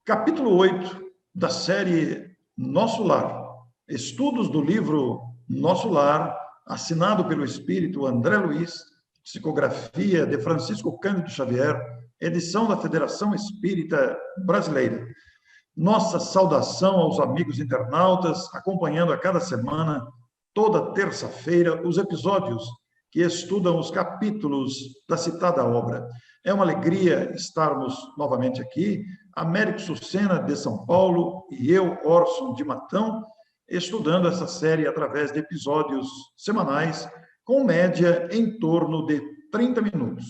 Capítulo 8 da série Nosso Lar. Estudos do livro Nosso Lar, assinado pelo espírito André Luiz, psicografia de Francisco Cândido Xavier, edição da Federação Espírita Brasileira. Nossa saudação aos amigos internautas, acompanhando a cada semana, toda terça-feira, os episódios que estudam os capítulos da citada obra. É uma alegria estarmos novamente aqui, Américo Sucena, de São Paulo, e eu, Orson, de Matão, estudando essa série através de episódios semanais, com média em torno de 30 minutos.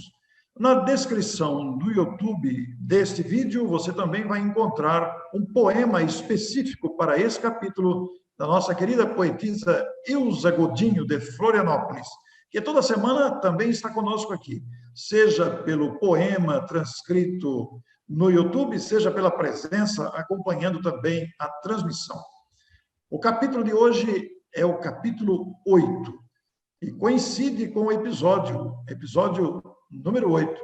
Na descrição do YouTube deste vídeo, você também vai encontrar um poema específico para esse capítulo da nossa querida poetisa Ilza Godinho, de Florianópolis, que toda semana também está conosco aqui, seja pelo poema transcrito no YouTube, seja pela presença, acompanhando também a transmissão. O capítulo de hoje é o capítulo 8, e coincide com o episódio número 8,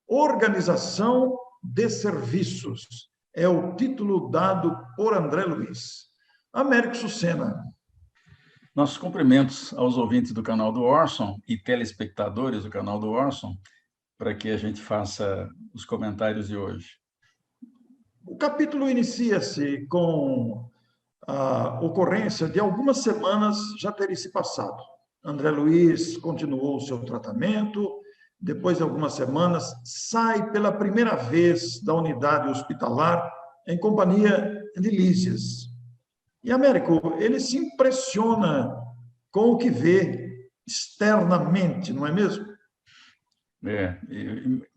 Organização de Serviços, é o título dado por André Luiz. Américo Sucena. Nossos cumprimentos aos ouvintes do canal do Orson e telespectadores do canal do Orson, para que a gente faça os comentários de hoje. O capítulo inicia-se com a ocorrência de algumas semanas já terem se passado. André Luiz continuou o seu tratamento, depois de algumas semanas, sai pela primeira vez da unidade hospitalar em companhia de Lísias. E Américo, ele se impressiona com o que vê externamente, não é mesmo?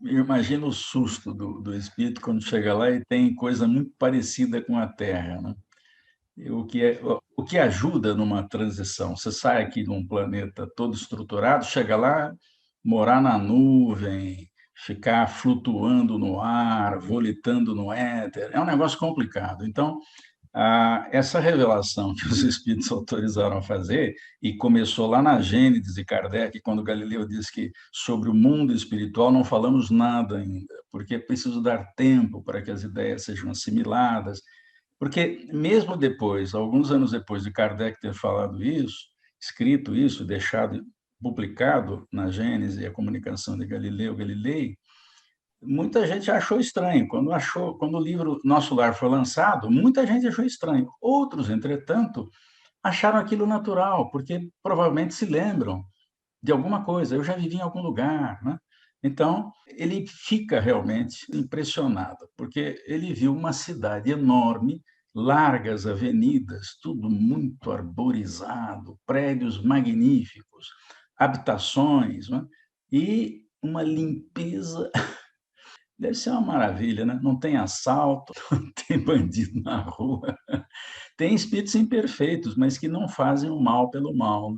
Eu imagino o susto do espírito quando chega lá e tem coisa muito parecida com a Terra, né? O que ajuda numa transição? Você sai aqui de um planeta todo estruturado, chega lá, morar na nuvem, ficar flutuando no ar, volitando no éter, é um negócio complicado. Então, essa revelação que os espíritos autorizaram a fazer, e começou lá na Gênesis de Kardec, quando Galileu disse que sobre o mundo espiritual não falamos nada ainda, porque é preciso dar tempo para que as ideias sejam assimiladas, porque mesmo depois, alguns anos depois de Kardec ter falado isso, escrito isso, deixado publicado na Gênesis e a comunicação de Galileu Galilei, muita gente achou estranho. Quando o livro Nosso Lar foi lançado, muita gente achou estranho. Outros, entretanto, acharam aquilo natural, porque provavelmente se lembram de alguma coisa. Eu já vivi em algum lugar, né? Então, ele fica realmente impressionado, porque ele viu uma cidade enorme, largas avenidas, tudo muito arborizado, prédios magníficos, habitações, né? E uma limpeza. Deve ser uma maravilha, né? Não tem assalto, não tem bandido na rua. Tem espíritos imperfeitos, mas que não fazem o mal pelo mal.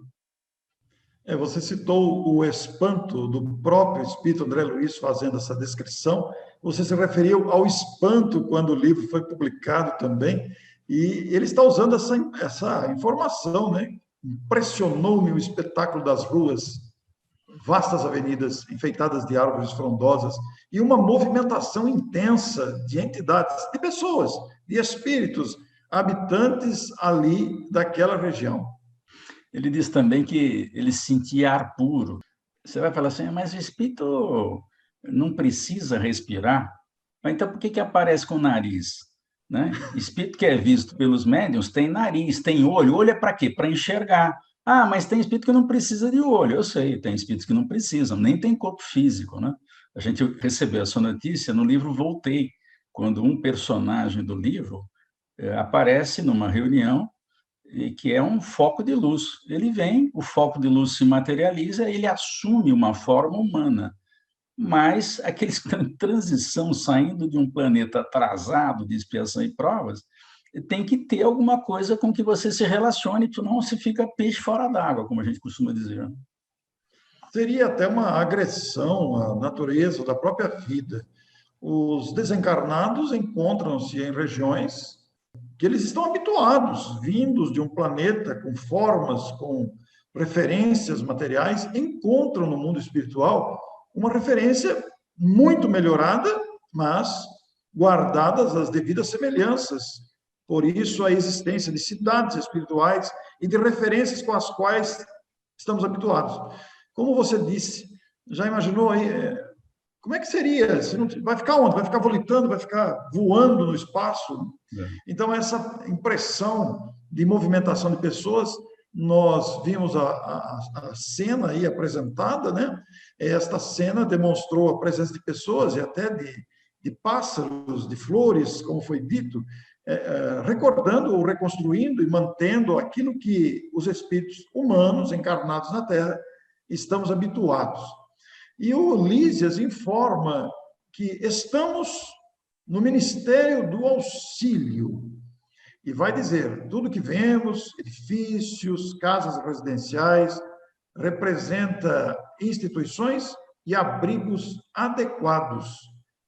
Você citou o espanto do próprio espírito André Luiz fazendo essa descrição. Você se referiu ao espanto quando o livro foi publicado também, e ele está usando essa informação, né? Impressionou-me o espetáculo das ruas, vastas avenidas enfeitadas de árvores frondosas e uma movimentação intensa de entidades, de pessoas, de espíritos, habitantes ali daquela região. Ele diz também que ele sentia ar puro. Você vai falar assim, mas o espírito não precisa respirar? Então, por que aparece com o nariz? Né? Espírito que é visto pelos médiuns tem nariz, tem olho. Olho é para quê? Para enxergar. Ah, mas tem espírito que não precisa de olho. Eu sei, tem espíritos que não precisam, nem tem corpo físico, né? A gente recebeu essa notícia no livro Voltei, quando um personagem do livro aparece numa reunião e que é um foco de luz. Ele vem, o foco de luz se materializa, ele assume uma forma humana. Mas aqueles que estão em transição, saindo de um planeta atrasado de expiação e provas, tem que ter alguma coisa com que você se relacione, senão se fica peixe fora d'água, como a gente costuma dizer. Seria até uma agressão à natureza da própria vida. Os desencarnados encontram-se em regiões que eles estão habituados, vindos de um planeta com formas, com referências materiais, encontram no mundo espiritual uma referência muito melhorada, mas guardadas as devidas semelhanças. Por isso, a existência de cidades espirituais e de referências com as quais estamos habituados. Como você disse, já imaginou aí, como é que seria? Se não, vai ficar onde? Vai ficar volitando, vai ficar voando no espaço? Então, essa impressão de movimentação de pessoas, nós vimos a cena aí apresentada, né? Esta cena demonstrou a presença de pessoas e até de pássaros, de flores, como foi dito, recordando ou reconstruindo e mantendo aquilo que os espíritos humanos encarnados na Terra estamos habituados. E o Lísias informa que estamos no Ministério do Auxílio. E vai dizer, tudo que vemos, edifícios, casas residenciais, representa instituições e abrigos adequados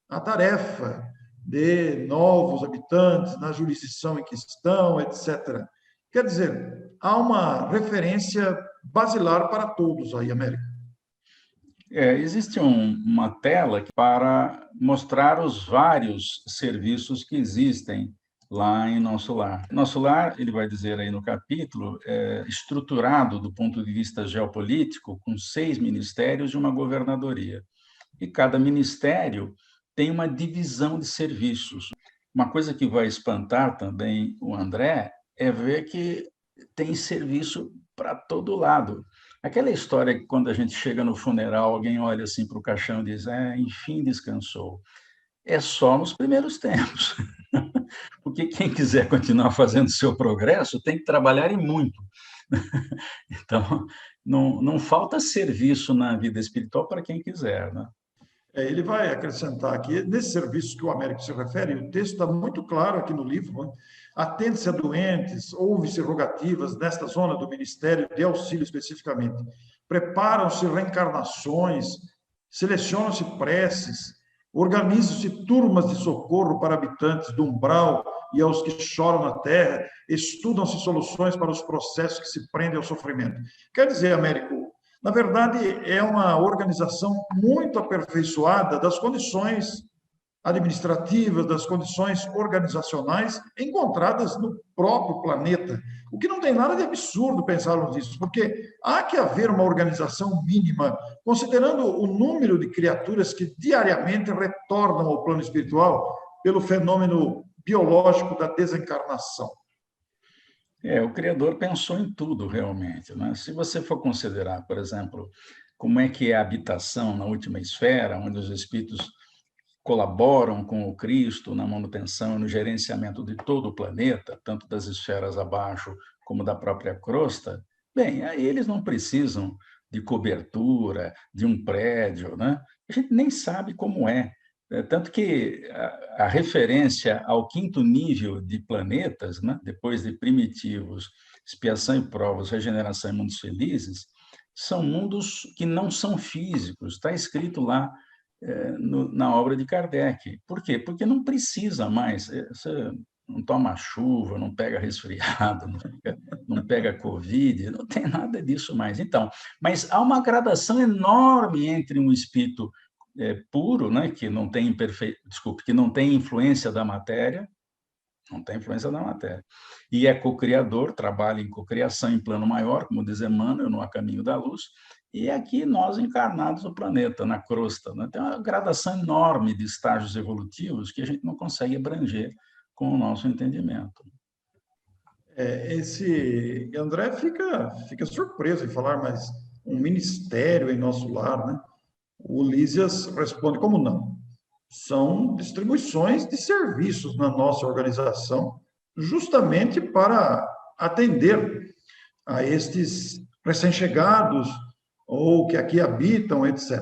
à tarefa de novos habitantes na jurisdição em que estão, etc. Quer dizer, há uma referência basilar para todos aí, América. Existe uma tela para mostrar os vários serviços que existem lá em Nosso Lar. Nosso Lar, ele vai dizer aí no capítulo, é estruturado do ponto de vista geopolítico com 6 ministérios e uma governadoria. E cada ministério tem uma divisão de serviços. Uma coisa que vai espantar também o André é ver que tem serviço para todo lado. Aquela história que quando a gente chega no funeral, alguém olha assim para o caixão e diz, enfim, descansou. É só nos primeiros tempos. Porque quem quiser continuar fazendo seu progresso tem que trabalhar e muito. Então, não falta serviço na vida espiritual para quem quiser, né? Ele vai acrescentar aqui, nesses serviços que o Américo se refere, o texto está muito claro aqui no livro, né? Atende-se a doentes, ouve-se rogativas nesta zona do Ministério de Auxílio especificamente. Preparam-se reencarnações, selecionam-se preces, organizam-se turmas de socorro para habitantes do umbral e aos que choram na terra, estudam-se soluções para os processos que se prendem ao sofrimento. Quer dizer, Américo, na verdade, é uma organização muito aperfeiçoada das condições administrativas, das condições organizacionais encontradas no próprio planeta. O que não tem nada de absurdo pensarmos nisso, porque há que haver uma organização mínima, considerando o número de criaturas que diariamente retornam ao plano espiritual pelo fenômeno biológico da desencarnação. O Criador pensou em tudo, realmente, né? Se você for considerar, por exemplo, como é que é a habitação na última esfera, onde os espíritos colaboram com o Cristo na manutenção e no gerenciamento de todo o planeta, tanto das esferas abaixo como da própria crosta, bem, aí eles não precisam de cobertura, de um prédio, né? A gente nem sabe como é. Tanto que a referência ao 5º nível de planetas, né, depois de primitivos, expiação e provas, regeneração e mundos felizes, são mundos que não são físicos. Está escrito lá na obra de Kardec. Por quê? Porque não precisa mais. Você não toma chuva, não pega resfriado, não pega Covid, não tem nada disso mais. Então, mas há uma gradação enorme entre um espírito puro, né, que não tem que não tem influência da matéria, e é co-criador, trabalha em cocriação em plano maior, como diz Emmanuel, no A Caminho da Luz, e aqui nós encarnados no planeta, na crosta, né? Tem uma gradação enorme de estágios evolutivos que a gente não consegue abranger com o nosso entendimento. Esse André fica surpreso em falar, mas um ministério em Nosso Lar, né? O Lísias responde, como não? São distribuições de serviços na nossa organização, justamente para atender a estes recém-chegados ou que aqui habitam, etc.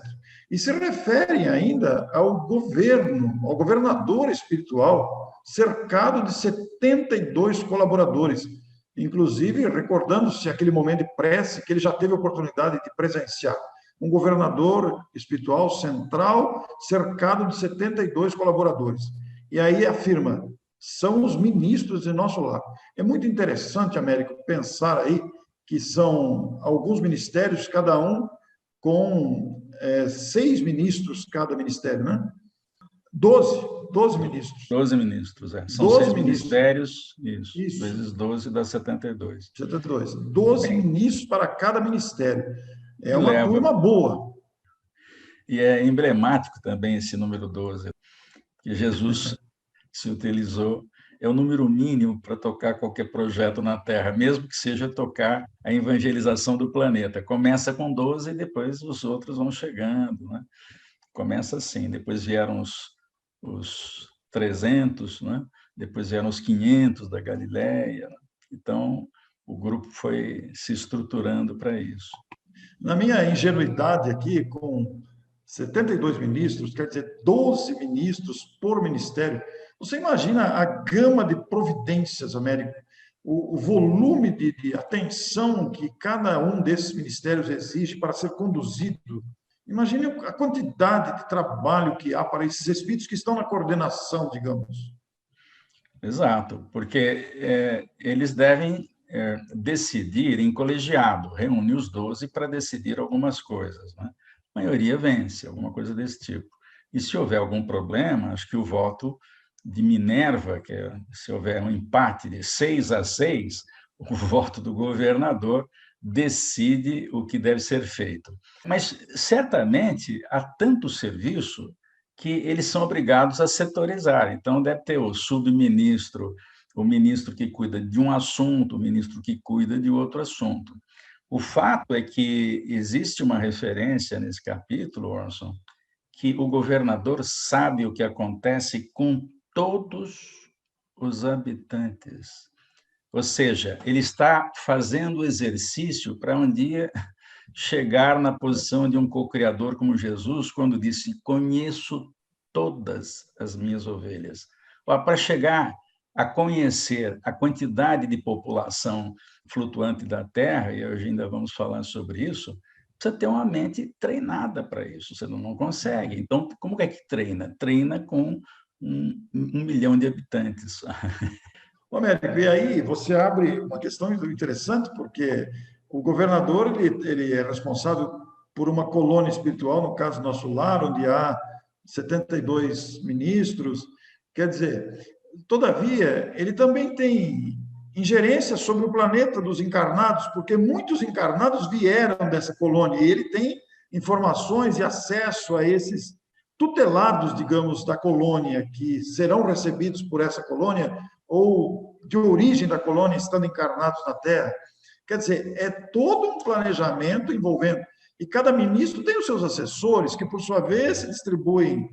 E se referem ainda ao governo, ao governador espiritual, cercado de 72 colaboradores, inclusive recordando-se aquele momento de prece que ele já teve a oportunidade de presenciar. Um governador espiritual central, cercado de 72 colaboradores. E aí afirma, são os ministros de Nosso Lar. É muito interessante, Américo, pensar aí que são alguns ministérios, cada um com 6 ministros cada ministério, né? 12 ministros. 12 ministros, é. São 12 6 ministros. ministérios, isso. Isso. Vezes 12 dá 72. 72. 12 ministros para cada ministério. É uma Leva. turma boa. E é emblemático também esse número 12, que Jesus se utilizou. É o número mínimo para tocar qualquer projeto na Terra, mesmo que seja tocar a evangelização do planeta. Começa com 12 e depois os outros vão chegando, né? Começa assim, depois vieram os 300, né? Depois vieram os 500 da Galileia. Né? Então, o grupo foi se estruturando para isso. Na minha ingenuidade aqui, com 72 ministros, quer dizer, 12 ministros por ministério, você imagina a gama de providências, Américo, o volume de atenção que cada um desses ministérios exige para ser conduzido. Imagine a quantidade de trabalho que há para esses espíritos que estão na coordenação, digamos. Exato, porque eles devem decidir em colegiado, reúne os 12 para decidir algumas coisas. Né? A maioria vence, alguma coisa desse tipo. E se houver algum problema, acho que o voto de Minerva, que se houver um empate de 6-6, o voto do governador decide o que deve ser feito. Mas, certamente, há tanto serviço que eles são obrigados a setorizar. Então, deve ter o subministro, o ministro que cuida de um assunto, o ministro que cuida de outro assunto. O fato é que existe uma referência nesse capítulo, Orson, que o governador sabe o que acontece com todos os habitantes. Ou seja, ele está fazendo o exercício para um dia chegar na posição de um co-criador como Jesus, quando disse: conheço todas as minhas ovelhas. Para chegar a conhecer a quantidade de população flutuante da Terra, e hoje ainda vamos falar sobre isso, precisa ter uma mente treinada para isso, você não consegue. Então, como é que treina? Treina com 1 milhão de habitantes. Américo, e aí você abre uma questão interessante, porque o governador ele é responsável por uma colônia espiritual, no caso nosso lar, onde há 72 ministros. Quer dizer, todavia, ele também tem ingerência sobre o planeta dos encarnados, porque muitos encarnados vieram dessa colônia, e ele tem informações e acesso a esses tutelados, digamos, da colônia, que serão recebidos por essa colônia, ou de origem da colônia, estando encarnados na Terra. Quer dizer, é todo um planejamento envolvendo. E cada ministro tem os seus assessores, que, por sua vez, se distribuem.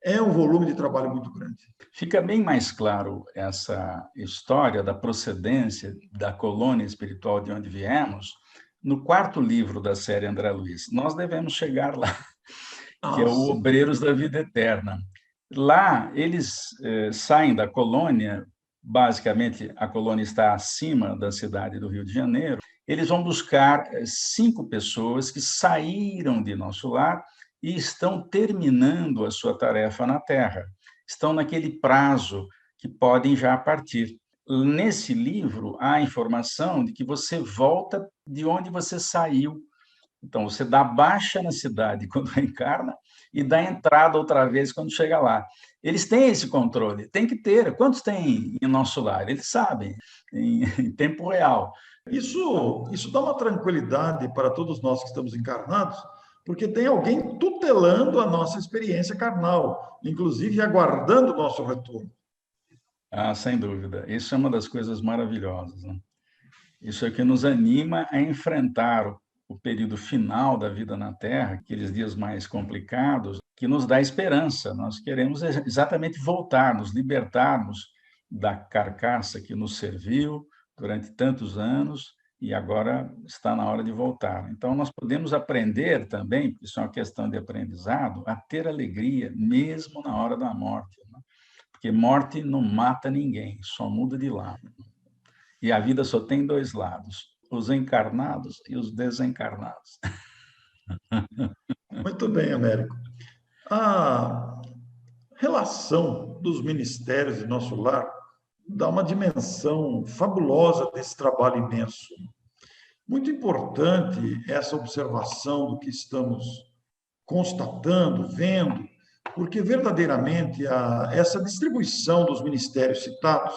É um volume de trabalho muito grande. Fica bem mais claro essa história da procedência da colônia espiritual de onde viemos no 4º livro da série André Luiz. Nós devemos chegar lá, que é o Obreiros da Vida Eterna. Lá, eles saem da colônia, basicamente, a colônia está acima da cidade do Rio de Janeiro, eles vão buscar 5 pessoas que saíram de nosso lar e estão terminando a sua tarefa na Terra. Estão naquele prazo que podem já partir. Nesse livro, há a informação de que você volta de onde você saiu. Então, você dá baixa na cidade quando reencarna e dá entrada outra vez quando chega lá. Eles têm esse controle, tem que ter. Quantos tem em nosso lar? Eles sabem, em tempo real. Isso dá uma tranquilidade para todos nós que estamos encarnados, porque tem alguém tutelando a nossa experiência carnal, inclusive aguardando o nosso retorno. Sem dúvida. Isso é uma das coisas maravilhosas. Né? Isso é que nos anima a enfrentar o período final da vida na Terra, aqueles dias mais complicados, que nos dá esperança. Nós queremos exatamente voltar, nos libertarmos da carcaça que nos serviu durante tantos anos e agora está na hora de voltar. Então, nós podemos aprender também, porque isso é uma questão de aprendizado, a ter alegria mesmo na hora da morte. Né? Porque morte não mata ninguém, só muda de lado. E a vida só tem 2 lados, os encarnados e os desencarnados. Muito bem, Américo. A relação dos ministérios de nosso lar dá uma dimensão fabulosa desse trabalho imenso. Muito importante essa observação do que estamos constatando, vendo, porque verdadeiramente essa distribuição dos ministérios citados,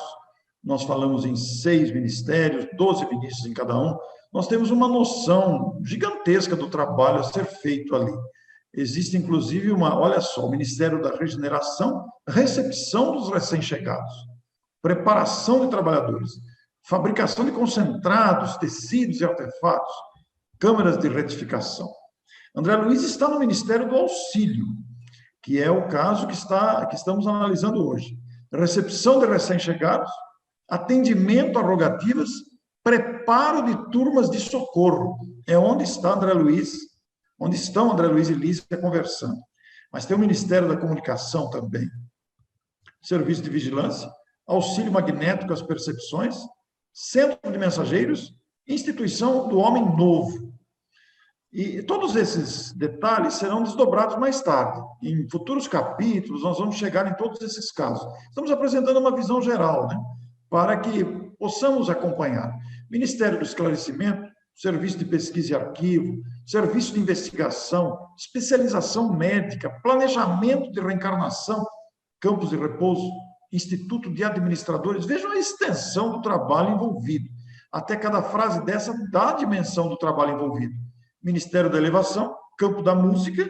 nós falamos em 6 ministérios, 12 ministros em cada um, nós temos uma noção gigantesca do trabalho a ser feito ali. Existe, inclusive, olha só, o Ministério da Regeneração, recepção dos recém-chegados, preparação de trabalhadores, fabricação de concentrados, tecidos e artefatos, câmaras de retificação. André Luiz está no Ministério do Auxílio, que é o caso que estamos analisando hoje. Recepção de recém-chegados, atendimento a rogativas, preparo de turmas de socorro. É onde está André Luiz, onde estão André Luiz e Lícia conversando. Mas tem o Ministério da Comunicação também, Serviço de Vigilância, auxílio magnético às percepções, Centro de Mensageiros, Instituição do Homem Novo. E todos esses detalhes serão desdobrados mais tarde. Em futuros capítulos, nós vamos chegar em todos esses casos. Estamos apresentando uma visão geral, né? Para que possamos acompanhar. Ministério do Esclarecimento, Serviço de Pesquisa e Arquivo, Serviço de Investigação, Especialização Médica, Planejamento de Reencarnação, Campos de Repouso, Instituto de Administradores. Vejam a extensão do trabalho envolvido. Até cada frase dessa dá a dimensão do trabalho envolvido. Ministério da Elevação, Campo da Música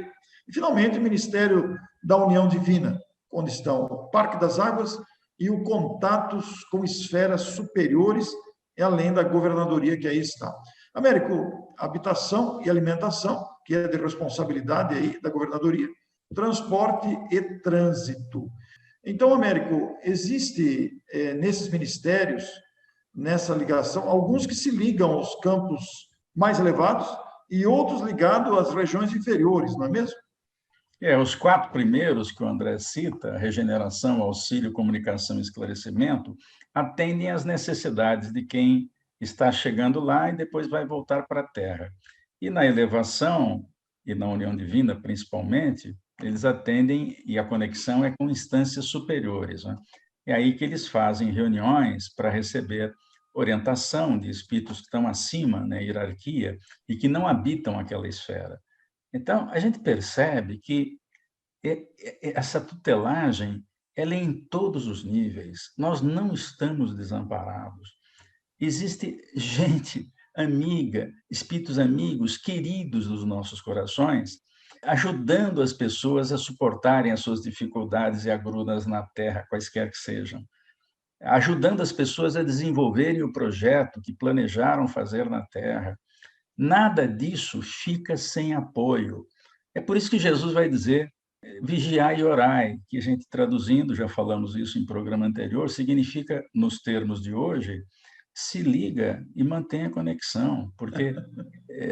e, finalmente, Ministério da União Divina, onde estão o Parque das Águas e o Contatos com Esferas Superiores, e além da governadoria que aí está. Américo, Habitação e Alimentação, que é de responsabilidade aí da governadoria, Transporte e Trânsito. Então, Américo, existe nesses ministérios, nessa ligação, alguns que se ligam aos campos mais elevados e outros ligados às regiões inferiores, não é mesmo? Os 4 primeiros que o André cita, regeneração, auxílio, comunicação e esclarecimento, atendem às necessidades de quem está chegando lá e depois vai voltar para a Terra. E na elevação, e na União Divina principalmente, eles atendem, e a conexão é com instâncias superiores, né? É aí que eles fazem reuniões para receber orientação de espíritos que estão acima na hierarquia e que não habitam aquela esfera. Então, a gente percebe que essa tutelagem ela é em todos os níveis. Nós não estamos desamparados. Existe gente amiga, espíritos amigos, queridos dos nossos corações, ajudando as pessoas a suportarem as suas dificuldades e agruras na Terra, quaisquer que sejam. Ajudando as pessoas a desenvolverem o projeto que planejaram fazer na Terra. Nada disso fica sem apoio. É por isso que Jesus vai dizer, vigiai e orai, que a gente traduzindo, já falamos isso em programa anterior, significa, nos termos de hoje, se liga e mantém a conexão, porque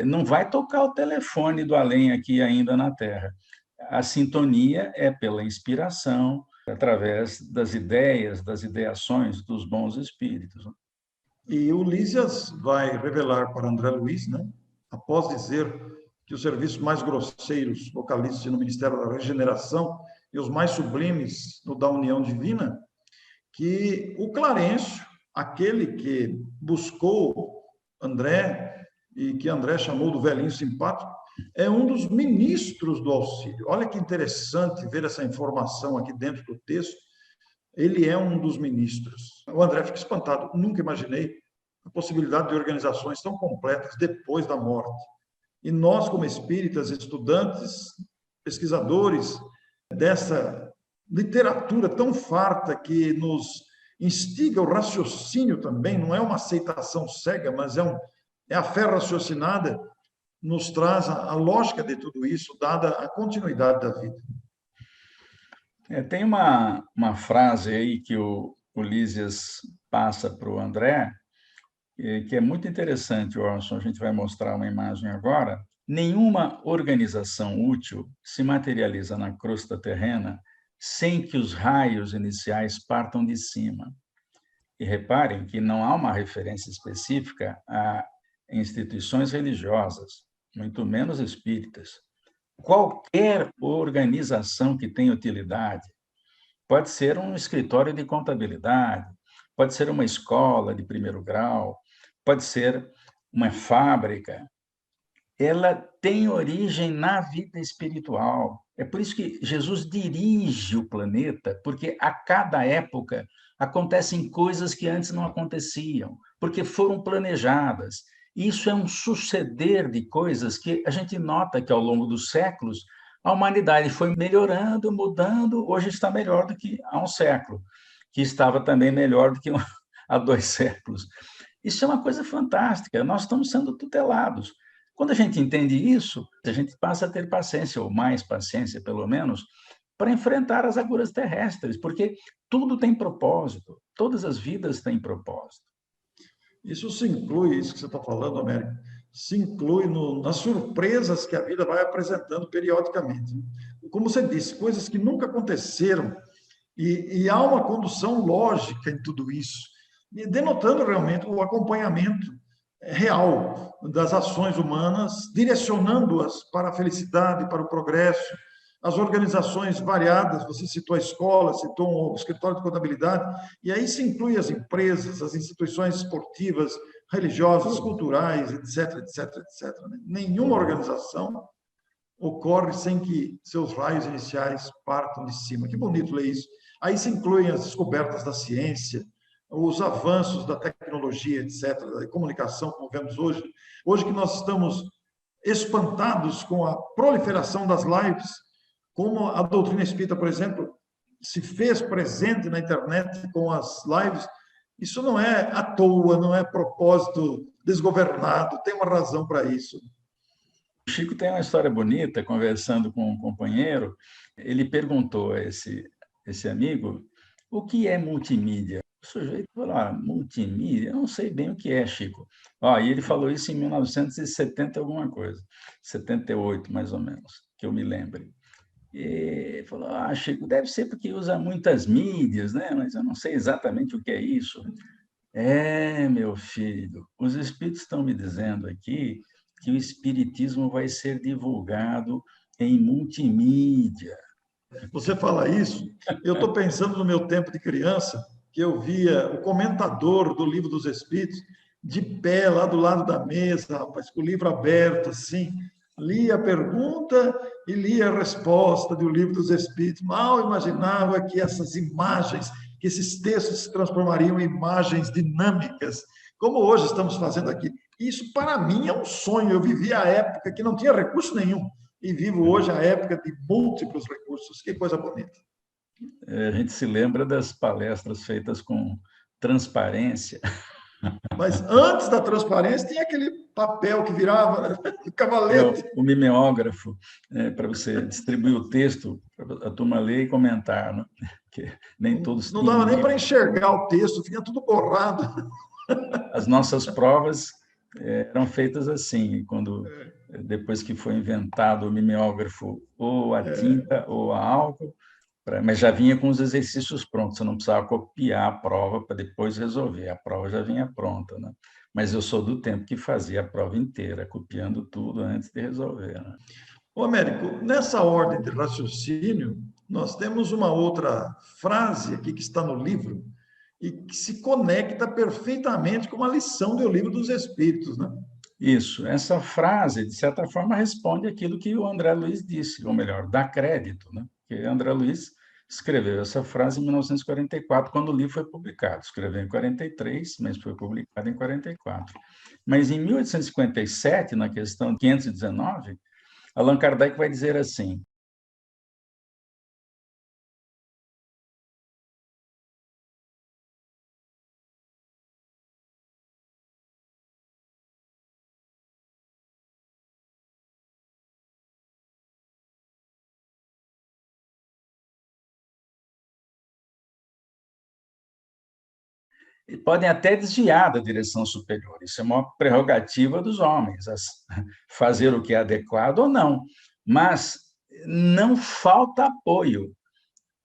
não vai tocar o telefone do além aqui ainda na Terra. A sintonia é pela inspiração, através das ideias, das ideações dos bons espíritos. E o Lísias vai revelar para André Luiz, né, após dizer que os serviços mais grosseiros localizam-se no Ministério da Regeneração e os mais sublimes no da União Divina, que o Clarencio, aquele que buscou André e que André chamou do velhinho simpático, é um dos ministros do auxílio. Olha que interessante ver essa informação aqui dentro do texto. Ele é um dos ministros. O André fica espantado. Nunca imaginei a possibilidade de organizações tão completas depois da morte. E nós, como espíritas, estudantes, pesquisadores dessa literatura tão farta que nos instiga o raciocínio também, não é uma aceitação cega, mas é a fé raciocinada, nos traz a lógica de tudo isso, dada a continuidade da vida. Tem uma frase aí que o Lísias passa para o André, que é muito interessante, Orson, a gente vai mostrar uma imagem agora. Nenhuma organização útil se materializa na crosta terrena sem que os raios iniciais partam de cima. E reparem que não há uma referência específica a instituições religiosas, muito menos espíritas. Qualquer organização que tenha utilidade, pode ser um escritório de contabilidade, pode ser uma escola de primeiro grau, pode ser uma fábrica, ela tem origem na vida espiritual. É por isso que Jesus dirige o planeta, porque a cada época acontecem coisas que antes não aconteciam, porque foram planejadas. Isso é um suceder de coisas que a gente nota que, ao longo dos séculos, a humanidade foi melhorando, mudando, hoje está melhor do que há um século, que estava também melhor do que há 2 séculos. Isso é uma coisa fantástica, nós estamos sendo tutelados. Quando a gente entende isso, a gente passa a ter paciência, ou mais paciência, pelo menos, para enfrentar as agruras terrestres, porque tudo tem propósito, todas as vidas têm propósito. Isso se inclui, isso que você está falando, Américo, se inclui nas surpresas que a vida vai apresentando periodicamente. Como você disse, coisas que nunca aconteceram, e há uma condução lógica em tudo isso, denotando realmente o acompanhamento real das ações humanas, direcionando-as para a felicidade, para o progresso. As organizações variadas, você citou a escola, citou o escritório de contabilidade, e aí se inclui as empresas, as instituições esportivas, religiosas, culturais, etc, etc, etc. Nenhuma organização ocorre sem que seus raios iniciais partam de cima. Que bonito ler isso. Aí se incluem as descobertas da ciência, os avanços da tecnologia, etc., da comunicação, como vemos hoje. Hoje que nós estamos espantados com a proliferação das lives, como a doutrina espírita, por exemplo, se fez presente na internet com as lives, isso não é à toa, não é propósito desgovernado, tem uma razão para isso. O Chico tem uma história bonita, conversando com um companheiro, ele perguntou a esse amigo o que é multimídia. O sujeito falou, multimídia? Eu não sei bem o que é, Chico. E ele falou isso em 1970 alguma coisa, 78 mais ou menos, que eu me lembre. E ele falou, Chico, deve ser porque usa muitas mídias, né? Mas eu não sei exatamente o que é isso. Meu filho, os espíritos estão me dizendo aqui que o espiritismo vai ser divulgado em multimídia. Você fala isso, eu estou pensando no meu tempo de criança, que eu via o comentador do Livro dos Espíritos de pé lá do lado da mesa, rapaz, com o livro aberto, assim, lia a pergunta e lia a resposta do Livro dos Espíritos. Mal imaginava que essas imagens, que esses textos se transformariam em imagens dinâmicas, como hoje estamos fazendo aqui. Isso, para mim, é um sonho. Eu vivi a época que não tinha recurso nenhum e vivo hoje a época de múltiplos recursos. Que coisa bonita. A gente se lembra das palestras feitas com transparência. Mas antes da transparência, tem aquele papel que virava cavalete. O mimeógrafo, para você distribuir o texto, para a turma ler e comentar, né? Porque nem todos não tinham dava nem livro. para enxergar o texto, tinha tudo borrado. As nossas provas eram feitas assim, depois que foi inventado o mimeógrafo, ou a tinta ou a álcool, mas já vinha com os exercícios prontos, você não precisava copiar a prova para depois resolver, a prova já vinha pronta, né? Mas eu sou do tempo que fazia a prova inteira, copiando tudo antes de resolver, né? Ô, Américo, nessa ordem de raciocínio, nós temos uma outra frase aqui que está no livro e que se conecta perfeitamente com uma lição do Livro dos Espíritos, né? Isso, essa frase, de certa forma, responde aquilo que o André Luiz disse, ou melhor, dá crédito, né? Porque André Luiz escreveu essa frase em 1944, quando o livro foi publicado. Escreveu em 43, mas foi publicado em 44. Mas em 1857, na questão 519, Allan Kardec vai dizer assim: podem até desviar da direção superior. Isso é uma prerrogativa dos homens, fazer o que é adequado ou não. Mas não falta apoio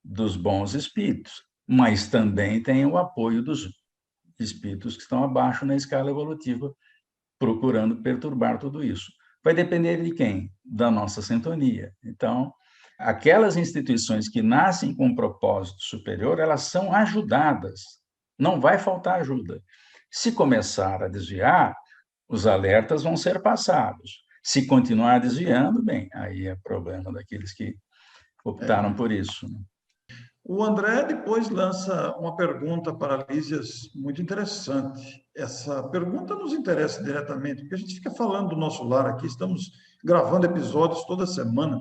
dos bons espíritos, mas também tem o apoio dos espíritos que estão abaixo na escala evolutiva, procurando perturbar tudo isso. Vai depender de quem? Da nossa sintonia. Então, aquelas instituições que nascem com um propósito superior, elas são ajudadas. Não vai faltar ajuda. Se começar a desviar, os alertas vão ser passados. Se continuar desviando, bem, aí é problema daqueles que optaram por isso, né? O André depois lança uma pergunta para Lísias muito interessante. Essa pergunta nos interessa diretamente, porque a gente fica falando do nosso lar aqui, estamos gravando episódios toda semana,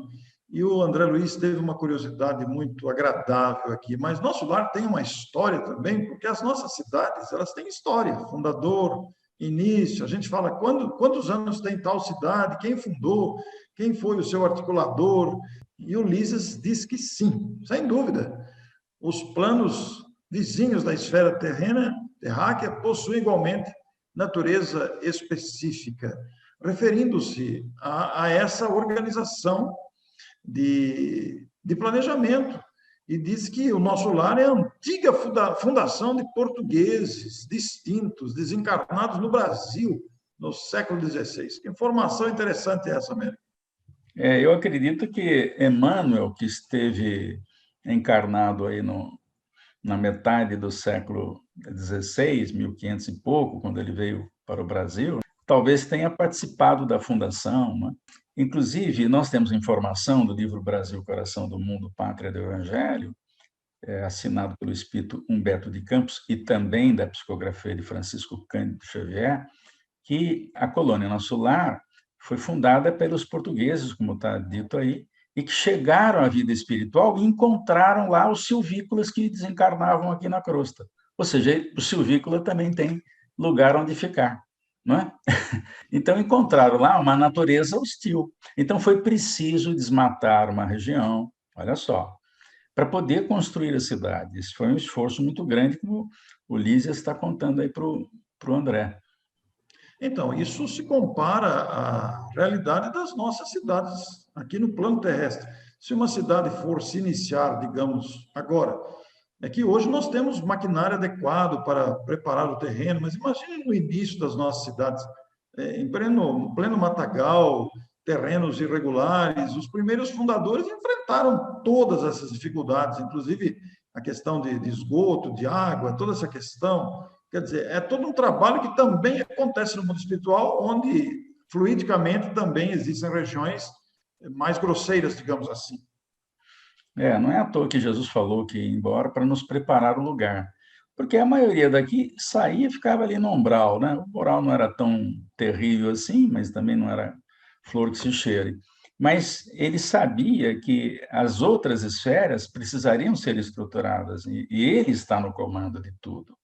e o André Luiz teve uma curiosidade muito agradável aqui. Mas nosso lar tem uma história também, porque as nossas cidades, elas têm história, fundador, início, a gente fala quantos anos tem tal cidade, quem fundou, quem foi o seu articulador, e o Lísias diz que sim, sem dúvida. Os planos vizinhos da esfera terráquea possuem igualmente natureza específica, referindo-se a essa organização de planejamento. E diz que o nosso lar é a antiga fundação de portugueses distintos, desencarnados no Brasil, no século XVI. Que informação interessante é essa, América? Eu acredito que Emmanuel, que esteve encarnado aí na metade do século XVI, 1500 e pouco, quando ele veio para o Brasil, talvez tenha participado da fundação, né? Inclusive, nós temos informação do livro Brasil, Coração do Mundo, Pátria do Evangelho, assinado pelo espírito Humberto de Campos e também da psicografia de Francisco Cândido Xavier, que a colônia Nosso Lar foi fundada pelos portugueses, como está dito aí, e que chegaram à vida espiritual e encontraram lá os silvícolas que desencarnavam aqui na crosta. Ou seja, o silvícola também tem lugar onde ficar, não é? Então, encontraram lá uma natureza hostil. Então, foi preciso desmatar uma região, olha só, para poder construir a cidade. Isso foi um esforço muito grande, como o Lísias está contando aí para o André. Então, isso se compara à realidade das nossas cidades aqui no plano terrestre. Se uma cidade for se iniciar, digamos, agora, é que hoje nós temos maquinário adequado para preparar o terreno, mas imagine no início das nossas cidades, em pleno matagal, terrenos irregulares, os primeiros fundadores enfrentaram todas essas dificuldades, inclusive a questão de esgoto, de água, toda essa questão. Quer dizer, é todo um trabalho que também acontece no mundo espiritual, onde fluidicamente também existem regiões mais grosseiras, digamos assim. Não é à toa que Jesus falou que ia embora para nos preparar o lugar. Porque a maioria daqui saía e ficava ali no umbral, né? O umbral não era tão terrível assim, mas também não era flor que se cheire. Mas ele sabia que as outras esferas precisariam ser estruturadas, e ele está no comando de tudo.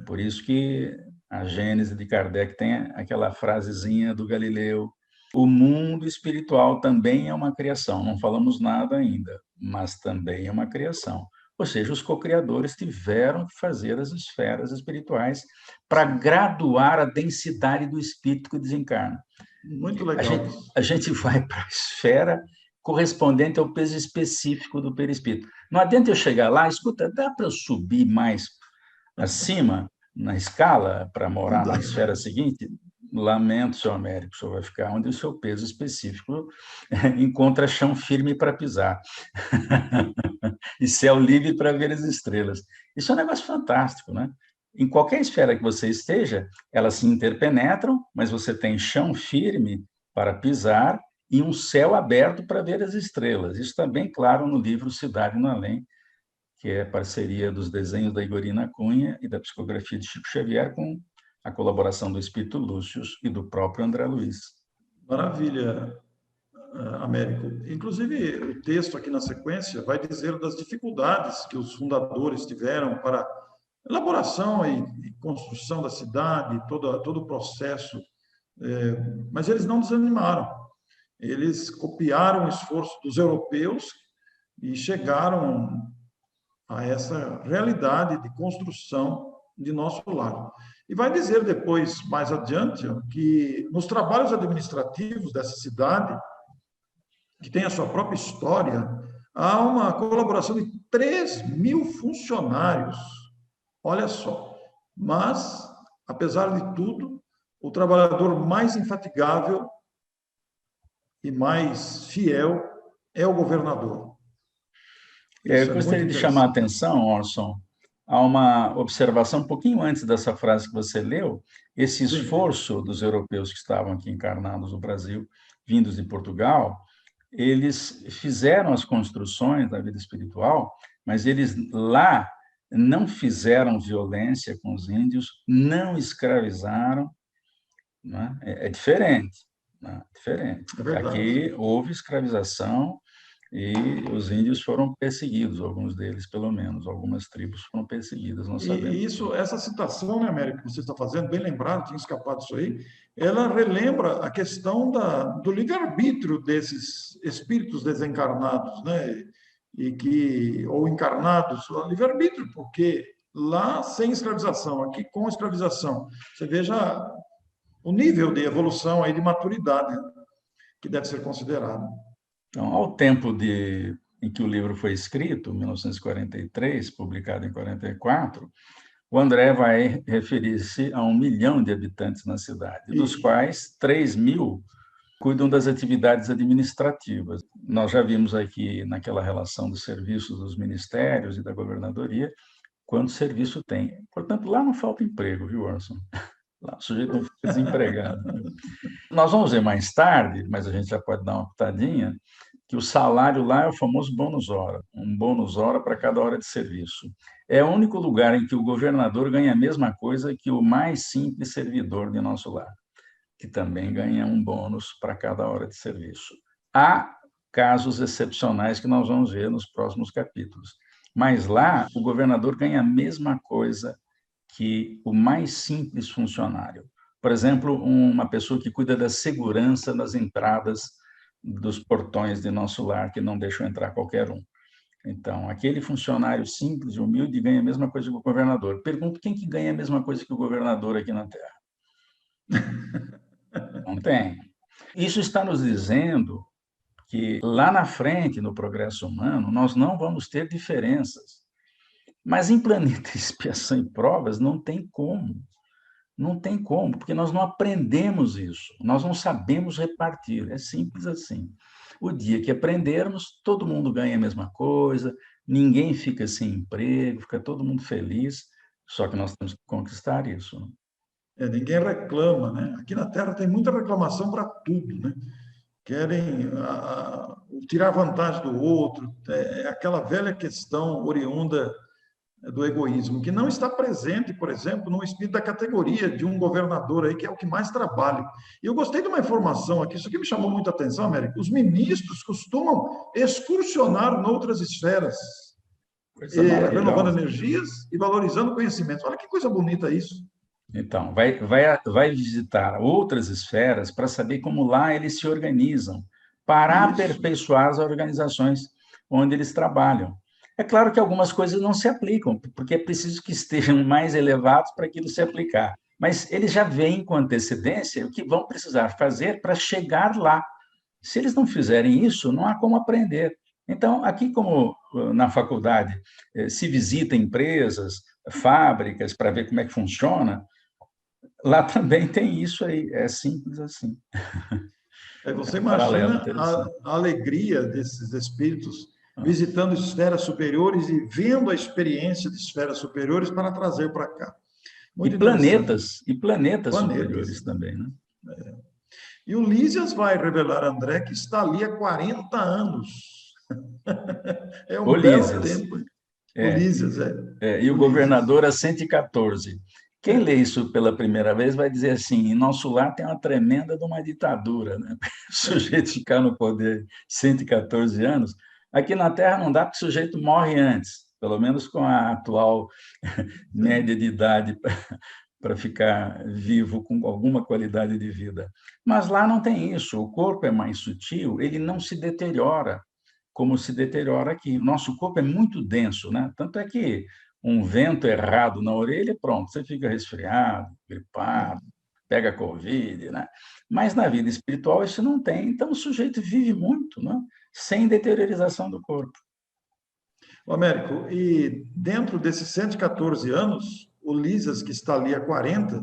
Por isso que a Gênese de Kardec tem aquela frasezinha do Galileu: o mundo espiritual também é uma criação. Não falamos nada ainda, mas também é uma criação. Ou seja, os co-criadores tiveram que fazer as esferas espirituais para graduar a densidade do espírito que desencarna. Muito legal. A gente vai para a esfera correspondente ao peso específico do perispírito. Não adianta eu chegar lá, escuta, dá para eu subir mais acima na escala para morar na esfera seguinte? Lamento, seu Américo, o senhor vai ficar onde o seu peso específico encontra chão firme para pisar. E céu livre para ver as estrelas. Isso é um negócio fantástico, né? Em qualquer esfera que você esteja, elas se interpenetram, mas você tem chão firme para pisar e um céu aberto para ver as estrelas. Isso está bem claro no livro Cidade no Além, que é parceria dos desenhos da Igorina Cunha e da psicografia de Chico Xavier, com a colaboração do Espírito Lúcio e do próprio André Luiz. Maravilha, Américo. Inclusive, o texto aqui na sequência vai dizer das dificuldades que os fundadores tiveram para elaboração e construção da cidade, todo o processo, mas eles não desanimaram. Eles copiaram o esforço dos europeus e chegaram a essa realidade de construção de nosso lar. E vai dizer depois, mais adiante, que nos trabalhos administrativos dessa cidade, que tem a sua própria história, há uma colaboração de 3.000 funcionários. Olha só. Mas, apesar de tudo, o trabalhador mais infatigável e mais fiel é o governador. Eu gostaria de chamar a atenção, Orson, a uma observação um pouquinho antes dessa frase que você leu, esse esforço dos europeus que estavam aqui encarnados no Brasil, vindos de Portugal, eles fizeram as construções da vida espiritual, mas eles lá não fizeram violência com os índios, não escravizaram, né? É diferente, né? Diferente. É verdade. Aqui houve escravização e os índios foram perseguidos, alguns deles, pelo menos, algumas tribos foram perseguidas, nós sabemos E isso, disso. essa citação, né, Américo, que você está fazendo, bem lembrado, tinha escapado disso aí, ela relembra a questão do livre-arbítrio desses espíritos desencarnados, né? Ou encarnados, o livre-arbítrio, porque lá sem escravização, aqui com escravização. Você veja o nível de evolução aí, de maturidade que deve ser considerado. Então, ao tempo em que o livro foi escrito, 1943, publicado em 44, o André vai referir-se a 1 milhão de habitantes na cidade, dos Isso. quais 3.000 cuidam das atividades administrativas. Nós já vimos aqui naquela relação dos serviços dos ministérios e da governadoria, quanto serviço tem. Portanto, lá não falta emprego, viu, Orson? Lá o sujeito não fica desempregado. Nós vamos ver mais tarde, mas a gente já pode dar uma pitadinha, que o salário lá é o famoso bônus hora, um bônus hora para cada hora de serviço. É o único lugar em que o governador ganha a mesma coisa que o mais simples servidor de nosso lar, que também ganha um bônus para cada hora de serviço. Há casos excepcionais que nós vamos ver nos próximos capítulos, mas lá o governador ganha a mesma coisa que o mais simples funcionário. Por exemplo, uma pessoa que cuida da segurança nas entradas dos portões de nosso lar, que não deixam entrar qualquer um. Então, aquele funcionário simples e humilde ganha a mesma coisa que o governador. Pergunto, quem que ganha a mesma coisa que o governador aqui na Terra? Não tem. Isso está nos dizendo que lá na frente, no progresso humano, nós não vamos ter diferenças. Mas em planeta expiação e provas não tem como. Não tem como, porque nós não aprendemos isso, nós não sabemos repartir, é simples assim. O dia que aprendermos, todo mundo ganha a mesma coisa, ninguém fica sem emprego, fica todo mundo feliz, só que nós temos que conquistar isso. Ninguém reclama, né? Aqui na Terra tem muita reclamação para tudo, né? Querem tirar vantagem do outro, é aquela velha questão oriunda do egoísmo, que não está presente, por exemplo, no espírito da categoria de um governador aí, que é o que mais trabalha. E eu gostei de uma informação aqui, isso aqui me chamou muita atenção, América. Os ministros costumam excursionar noutras esferas, Coisa renovando maravilhosa. energias e valorizando conhecimentos. Olha que coisa bonita isso. Então, vai visitar outras esferas para saber como lá eles se organizam, para Isso. aperfeiçoar as organizações onde eles trabalham. É claro que algumas coisas não se aplicam, porque é preciso que estejam mais elevados para aquilo se aplicar. Mas eles já veem com antecedência o que vão precisar fazer para chegar lá. Se eles não fizerem isso, não há como aprender. Então, aqui como na faculdade se visita empresas, fábricas, para ver como é que funciona, lá também tem isso aí, é simples assim. Você Um paralelo imagina interessante. a alegria desses espíritos visitando esferas superiores e vendo a experiência de esferas superiores para trazer para cá. Muito interessante. E planetas superiores Planetas. também, né? E o Lísias vai revelar a André que está ali há 40 anos. É um belo Olísias, tempo. O é, Lísias, e o o Lísias. governador a 114. Quem lê isso pela primeira vez vai dizer assim: em nosso lar tem uma tremenda de uma ditadura, né? O sujeito ficar no poder 114 anos. Aqui na Terra não dá, porque o sujeito morre antes, pelo menos com a atual média de idade para ficar vivo com alguma qualidade de vida. Mas lá não tem isso, o corpo é mais sutil, ele não se deteriora como se deteriora aqui. Nosso corpo é muito denso, né? Tanto é que um vento errado na orelha, pronto, você fica resfriado, gripado, pega Covid, né? Mas na vida espiritual isso não tem, então o sujeito vive muito, né? Sem deteriorização do corpo. O Américo, e dentro desses 114 anos, o Lísias, que está ali há 40,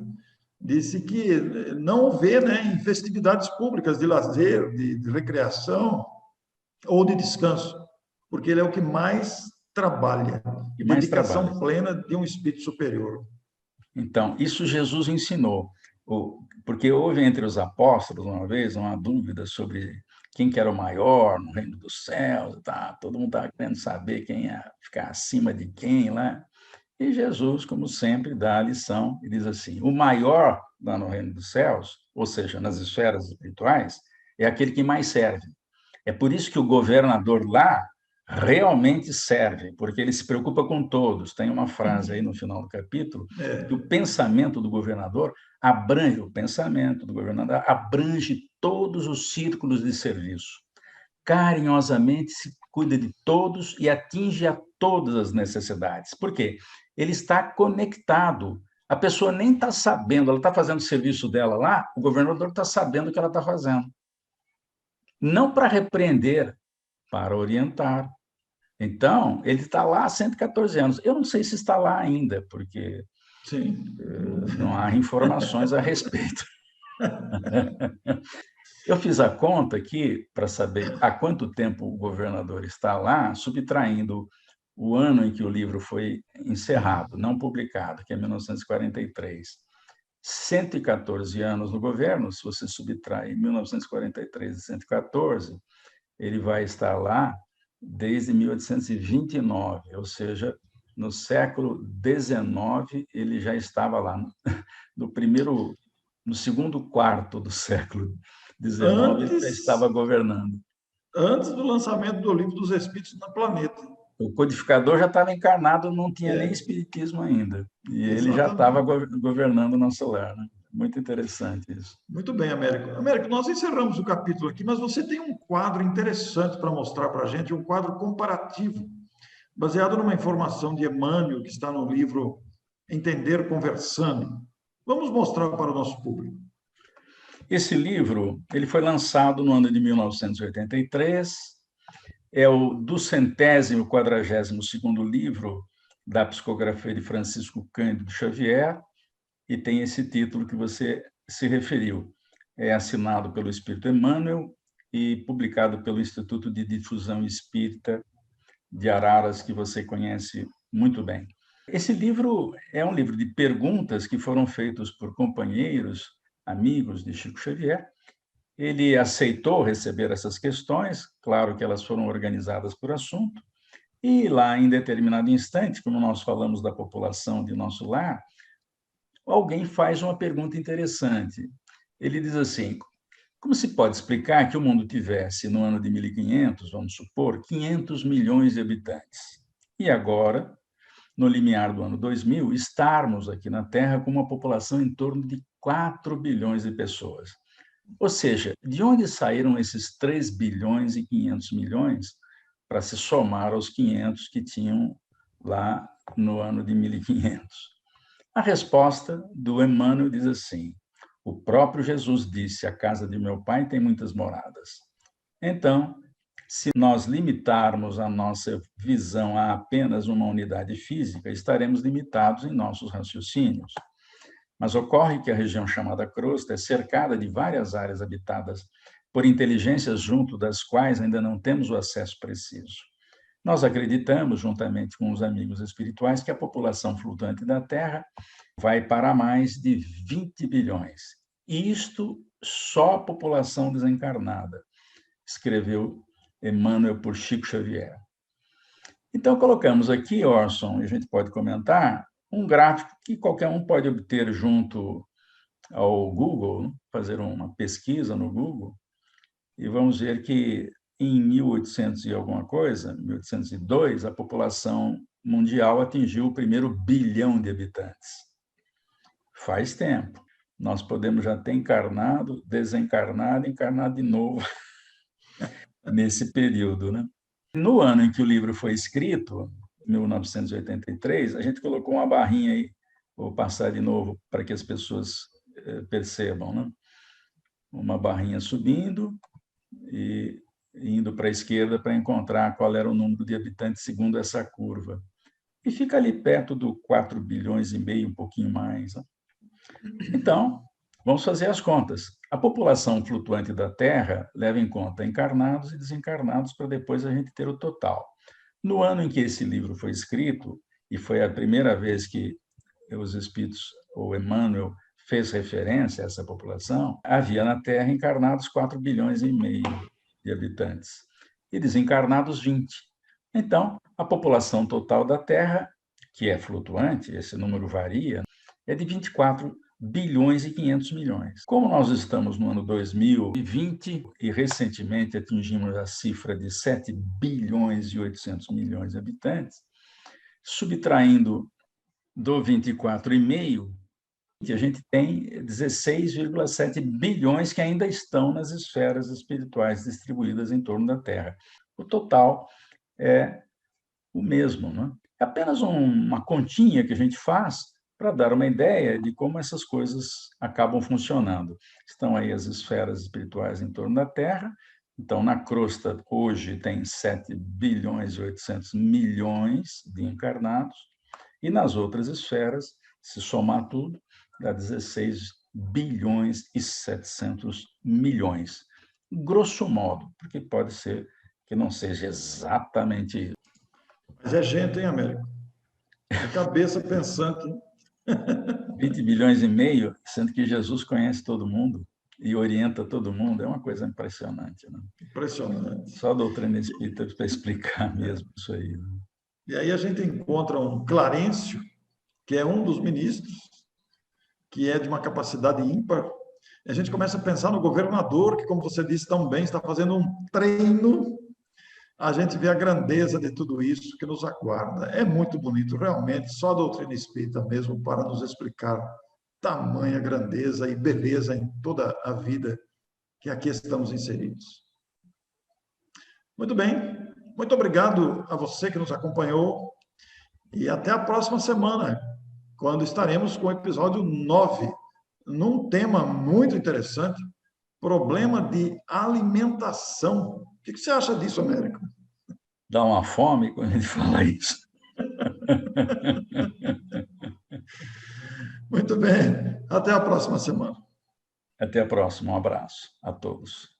disse que não vê, né, em festividades públicas de lazer, de recreação ou de descanso, porque ele é o que mais trabalha, E mais trabalho. dedicação plena de um espírito superior. Então, isso Jesus ensinou, porque houve entre os apóstolos, uma vez, uma dúvida sobre quem que era o maior no reino dos céus, tá? Todo mundo estava querendo saber quem ia ficar acima de quem lá. E Jesus, como sempre, dá a lição e diz assim: o maior lá no reino dos céus, ou seja, nas esferas espirituais, é aquele que mais serve. É por isso que o governador lá realmente serve, porque ele se preocupa com todos. Tem uma frase aí no final do capítulo que o pensamento do governador abrange, o pensamento do governador abrange todos os círculos de serviço. Carinhosamente se cuida de todos e atinge a todas as necessidades. Por quê? Ele está conectado. A pessoa nem está sabendo, ela está fazendo o serviço dela lá, o governador está sabendo o que ela está fazendo. Não para repreender, para orientar. Então, ele está lá há 114 anos. Eu não sei se está lá ainda, porque Sim. não há informações a respeito. Eu fiz a conta aqui para saber há quanto tempo o governador está lá, subtraindo o ano em que o livro foi encerrado, não publicado, que é 1943. 114 anos no governo, se você subtrai 1943 e 114, ele vai estar lá desde 1829, ou seja, no século XIX ele já estava lá, no segundo quarto do século XIX ele já estava Antes, governando. antes do lançamento do Livro dos Espíritos no planeta. O codificador já estava encarnado, não tinha nem É, espiritismo ainda, e ele já estava exatamente. governando o nosso lar, né? Muito interessante isso. Muito bem, Américo. Américo, nós encerramos o capítulo aqui, mas você tem um quadro interessante para mostrar para a gente, um quadro comparativo, baseado numa informação de Emmanuel, que está no livro Entender Conversando. Vamos mostrar para o nosso público. Esse livro ele foi lançado no ano de 1983, é o 242º livro da psicografia de Francisco Cândido Xavier, e tem esse título que você se referiu. É assinado pelo Espírito Emmanuel e publicado pelo Instituto de Difusão Espírita de Araras, que você conhece muito bem. Esse livro é um livro de perguntas que foram feitos por companheiros, amigos de Chico Xavier. Ele aceitou receber essas questões, claro que elas foram organizadas por assunto, e lá, em determinado instante, como nós falamos da população de nosso lar, alguém faz uma pergunta interessante. Ele diz assim: como se pode explicar que o mundo tivesse, no ano de 1500, vamos supor, 500 milhões de habitantes, e agora, no limiar do ano 2000, estarmos aqui na Terra com uma população em torno de 4 bilhões de pessoas? Ou seja, de onde saíram esses 3 bilhões e 500 milhões para se somar aos 500 que tinham lá no ano de 1500? A resposta do Emmanuel diz assim: o próprio Jesus disse: a casa de meu pai tem muitas moradas. Então, se nós limitarmos a nossa visão a apenas uma unidade física, estaremos limitados em nossos raciocínios. Mas ocorre que a região chamada crosta é cercada de várias áreas habitadas por inteligências junto das quais ainda não temos o acesso preciso. Nós acreditamos, juntamente com os amigos espirituais, que a população flutuante da Terra vai para mais de 20 bilhões. Isto só a população desencarnada, escreveu Emmanuel por Chico Xavier. Então, colocamos aqui, Orson, e a gente pode comentar, um gráfico que qualquer um pode obter junto ao Google, fazer uma pesquisa no Google, e vamos ver que em 1800 e alguma coisa, 1802, a população mundial atingiu o primeiro bilhão de habitantes. Faz tempo. Nós podemos já ter encarnado, desencarnado, encarnado de novo nesse período, né? No ano em que o livro foi escrito, 1983, a gente colocou uma barrinha aí, vou passar de novo para que as pessoas percebam, né? Uma barrinha subindo e indo para a esquerda para encontrar qual era o número de habitantes segundo essa curva. E fica ali perto do 4 bilhões e meio, um pouquinho mais. Né? Então, vamos fazer as contas. A população flutuante da Terra leva em conta encarnados e desencarnados para depois a gente ter o total. No ano em que esse livro foi escrito, e foi a primeira vez que os espíritos, ou Emmanuel, fez referência a essa população, havia na Terra encarnados 4 bilhões e meio. de habitantes, e desencarnados 20. Então, a população total da Terra, que é flutuante, esse número varia, é de 24 bilhões e 500 milhões. Como nós estamos no ano 2020 e recentemente atingimos a cifra de 7 bilhões e 800 milhões de habitantes, subtraindo do 24,5, a gente tem 16,7 bilhões que ainda estão nas esferas espirituais distribuídas em torno da Terra. O total é o mesmo, não é? É apenas uma continha que a gente faz para dar uma ideia de como essas coisas acabam funcionando. Estão aí as esferas espirituais em torno da Terra. Então, na crosta, hoje, tem 7 bilhões e 800 milhões de encarnados, e nas outras esferas, se somar tudo, dá 16 bilhões e 700 milhões. Grosso modo, porque pode ser que não seja exatamente isso. Mas é gente, hein, Américo? É cabeça pensante. 20 bilhões e meio, sendo que Jesus conhece todo mundo e orienta todo mundo, é uma coisa impressionante. Né? Impressionante. Só a doutrina espírita para explicar mesmo isso aí. Né? E aí a gente encontra um Clarencio, que é um dos ministros, que é de uma capacidade ímpar. E a gente começa a pensar no governador, que, como você disse tão bem, está fazendo um treino. A gente vê a grandeza de tudo isso que nos aguarda. É muito bonito, realmente, só a doutrina espírita mesmo para nos explicar tamanha grandeza e beleza em toda a vida que aqui estamos inseridos. Muito bem, muito obrigado a você que nos acompanhou e até a próxima semana, quando estaremos com o episódio 9, num tema muito interessante, problema de alimentação. O que você acha disso, Américo? Dá uma fome quando a gente fala isso. Muito bem. Até a próxima semana. Até a próxima. Um abraço a todos.